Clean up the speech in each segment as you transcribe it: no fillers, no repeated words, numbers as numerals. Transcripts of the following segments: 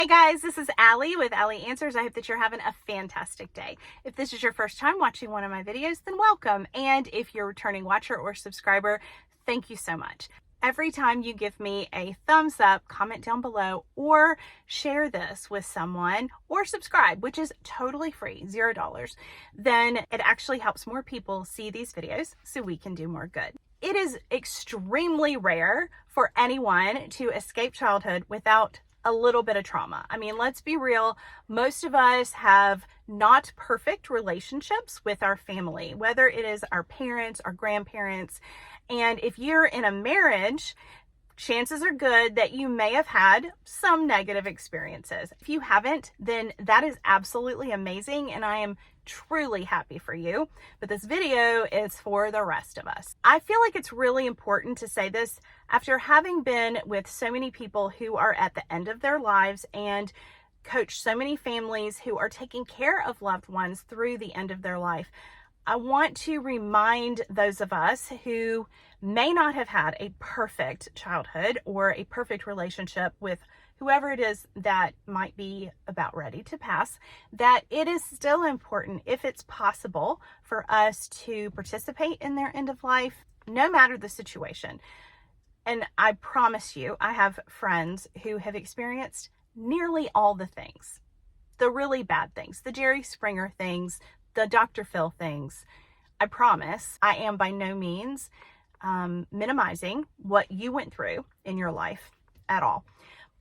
Hey guys, this is Allie with Allie Answers. I hope that you're having a fantastic day. If this is your first time watching one of my videos, then welcome. And if you're a returning watcher or subscriber, thank you so much. Every time you give me a thumbs up, comment down below, or share this with someone, or subscribe, which is totally free, $0, then it actually helps more people see these videos so we can do more good. It is extremely rare for anyone to escape childhood without a little bit of trauma. I mean, let's be real. Most of us have not perfect relationships with our family, whether it is our parents, our grandparents. And if you're in a marriage, chances are good that you may have had some negative experiences. If you haven't, then that is absolutely amazing, and I am truly happy for you. But this video is for the rest of us. I feel like it's really important to say this after having been with so many people who are at the end of their lives and coach so many families who are taking care of loved ones through the end of their life. I want to remind those of us who may not have had a perfect childhood or a perfect relationship with whoever it is that might be about ready to pass, that it is still important, if it's possible, for us to participate in their end of life, no matter the situation. And I promise you, I have friends who have experienced nearly all the things, the really bad things, the Jerry Springer things, the Dr. Phil things. I promise I am by no means minimizing what you went through in your life at all.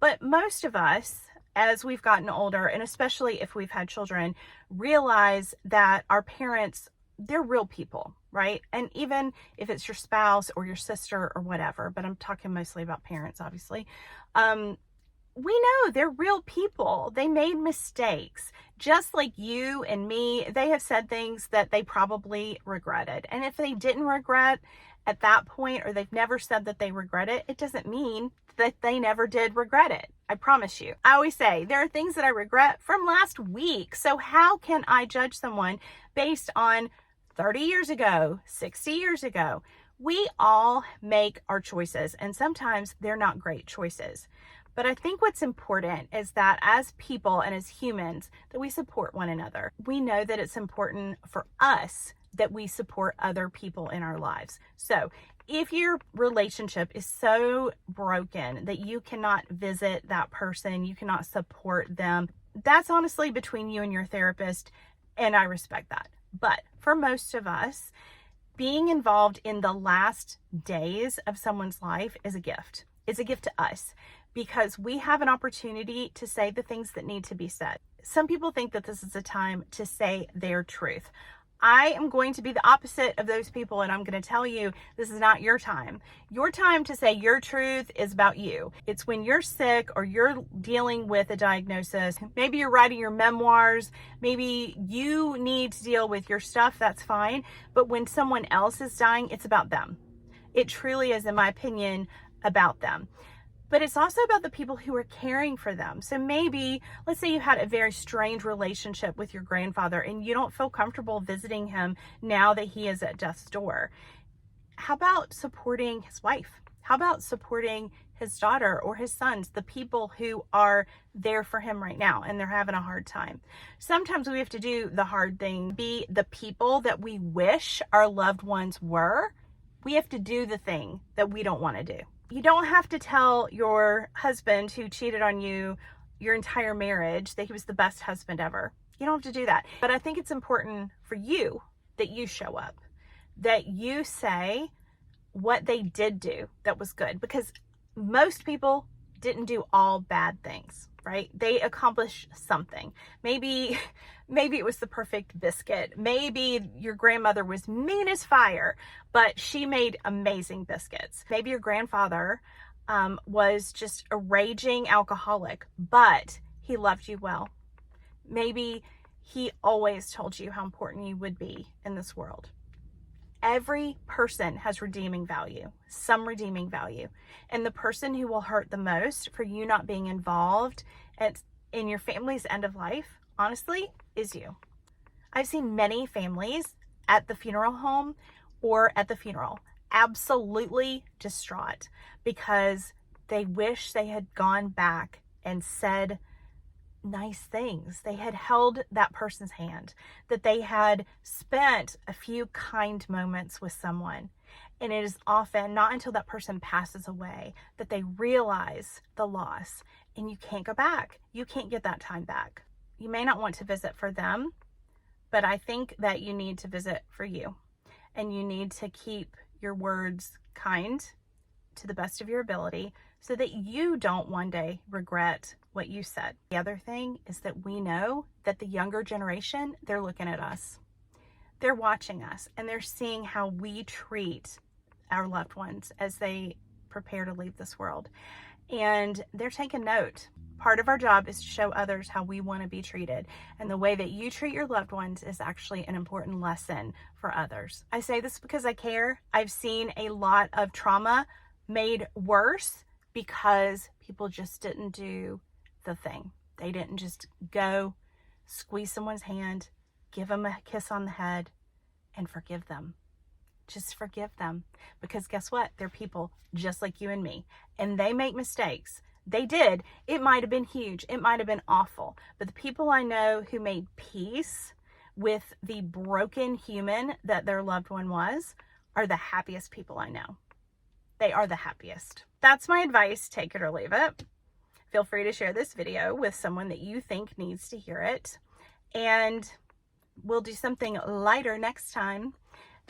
But most of us, as we've gotten older, and especially if we've had children, realize that our parents, they're real people, right? And even if it's your spouse or your sister or whatever, but I'm talking mostly about parents, obviously, we know they're real people. They made mistakes. Just like you and me, they have said things that they probably regretted. And if they didn't regret at that point, or they've never said that they regret it, it doesn't mean that they never did regret it. I promise you. I always say there are things that I regret from last week. So how can I judge someone based on 30 years ago, 60 years ago? We all make our choices, and sometimes they're not great choices. But I think what's important is that as people and as humans, that we support one another. We know that it's important for us that we support other people in our lives. So if your relationship is so broken that you cannot visit that person, you cannot support them, that's honestly between you and your therapist, and I respect that. But for most of us, being involved in the last days of someone's life is a gift. It's a gift to us because we have an opportunity to say the things that need to be said. Some people think that this is a time to say their truth. I am going to be the opposite of those people, and I'm going to tell you this is not your time. Your time to say your truth is about you. It's when you're sick or you're dealing with a diagnosis. Maybe you're writing your memoirs. Maybe you need to deal with your stuff. That's fine. But when someone else is dying, it's about them. It truly is, in my opinion, about them. But it's also about the people who are caring for them. So maybe, let's say you had a very strained relationship with your grandfather and you don't feel comfortable visiting him now that he is at death's door. How about supporting his wife? How about supporting his daughter or his sons, the people who are there for him right now and they're having a hard time? Sometimes we have to do the hard thing, be the people that we wish our loved ones were. We have to do the thing that we don't want to do. You don't have to tell your husband who cheated on you your entire marriage that he was the best husband ever. You don't have to do that. But I think it's important for you that you show up, that you say what they did do that was good, because most people didn't do all bad things, right? They accomplished something. Maybe it was the perfect biscuit. Maybe your grandmother was mean as fire, but she made amazing biscuits. Maybe your grandfather was just a raging alcoholic, but he loved you well. Maybe he always told you how important you would be in this world. Every person has redeeming value, some redeeming value. And the person who will hurt the most for you not being involved in your family's end of life, honestly, is you. I've seen many families at the funeral home or at the funeral absolutely distraught because they wish they had gone back and said nice things. They had held that person's hand, that they had spent a few kind moments with someone. And it is often not until that person passes away that they realize the loss, and you can't go back. You can't get that time back. You may not want to visit for them, but I think that you need to visit for you, and you need to keep your words kind to the best of your ability so that you don't one day regret what you said. The other thing is that we know that the younger generation, they're looking at us. They're watching us, and they're seeing how we treat our loved ones as they prepare to leave this world. And they're taking note. Part of our job is to show others how we want to be treated. And the way that you treat your loved ones is actually an important lesson for others. I say this because I care. I've seen a lot of trauma made worse because people just didn't do the thing. They didn't just go, squeeze someone's hand, give them a kiss on the head, and forgive them. Just forgive them. Because guess what? They're people just like you and me. And they make mistakes. They did. It might have been huge. It might have been awful. But the people I know who made peace with the broken human that their loved one was are the happiest people I know. They are the happiest. That's my advice. Take it or leave it. Feel free to share this video with someone that you think needs to hear it. And we'll do something lighter next time.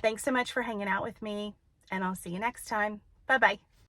Thanks so much for hanging out with me, and I'll see you next time. Bye-bye.